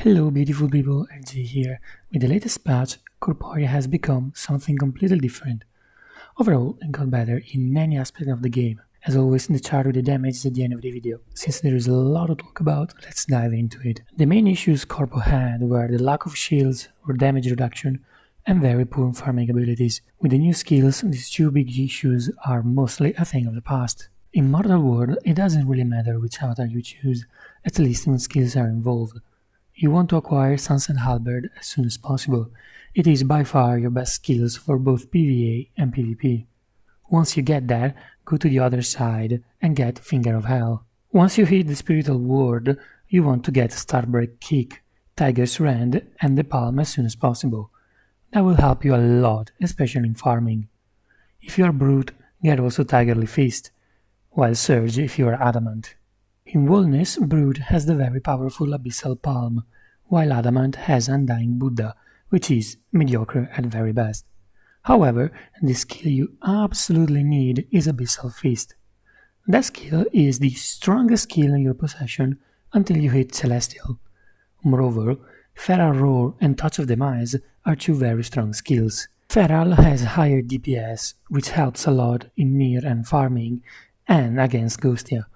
Hello beautiful people, RG here. With the latest patch, Corporia has become something completely different. Overall, it got better in many aspects of the game. As always, the chart with the damage is at the end of the video. Since there is a lot to talk about, let's dive into it. The main issues Corpo had were the lack of shields or damage reduction and very poor farming abilities. With the new skills, these two big issues are mostly a thing of the past. In Mortal World, it doesn't really matter which avatar you choose, at least when skills are involved. You want to acquire Sunset Halberd as soon as possible. It is by far your best skills for both PvE and PvP. Once you get that, go to the other side and get Finger of Hell. Once you hit the Spiritual Ward, you want to get Starbreak Kick, Tiger's Rend and the Palm as soon as possible. That will help you a lot, especially in farming. If you are Brute, get also Tigerly Fist, while Surge if you are Adamant. In Wellness, Brute has the very powerful Abyssal Palm, while Adamant has Undying Buddha, which is mediocre at very best. However, the skill you absolutely need is Abyssal Fist. That skill is the strongest skill in your possession until you hit Celestial. Moreover, Feral Roar and Touch of Demise are two very strong skills. Feral has higher DPS, which helps a lot in near and farming and against Ghostia.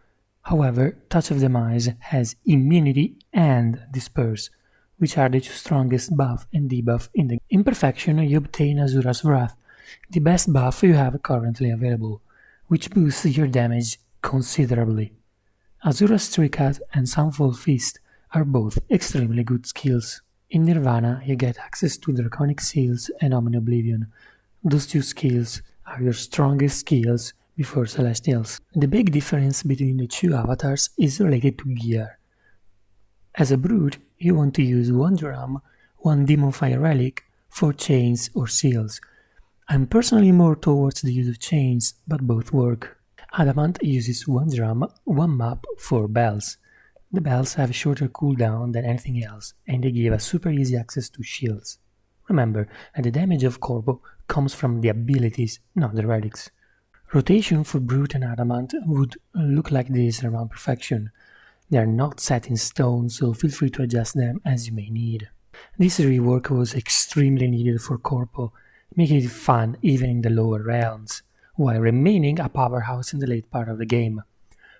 However, Touch of Demise has Immunity and Disperse, which are the two strongest buff and debuff in the game. In Perfection, you obtain Azura's Wrath, the best buff you have currently available, which boosts your damage considerably. Azura's Tricat and Sunfall Feast are both extremely good skills. In Nirvana, you get access to Draconic Seals and Omni Oblivion. Those two skills are your strongest skills before Celestials. The big difference between the two avatars is related to gear. As a Brute, you want to use one drum, one Demon Fire Relic for chains or seals. I'm personally more towards the use of chains, but both work. Adamant uses one drum, one map for bells. The bells have a shorter cooldown than anything else, and they give a super easy access to shields. Remember that the damage of Corpo comes from the abilities, not the relics. Rotation for Brute and Adamant would look like this around Perfection. They are not set in stone, so feel free to adjust them as you may need. This rework was extremely needed for Corpo, making it fun even in the lower realms, while remaining a powerhouse in the late part of the game.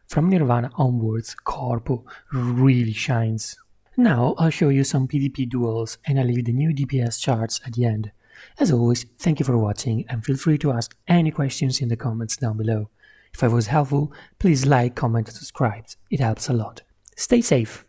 From Nirvana onwards, Corpo really shines. Now I'll show you some PvP duels and I'll leave the new DPS charts at the end. As always, thank you for watching and feel free to ask any questions in the comments down below. If I was helpful, please like, comment and subscribe. It helps a lot. Stay safe!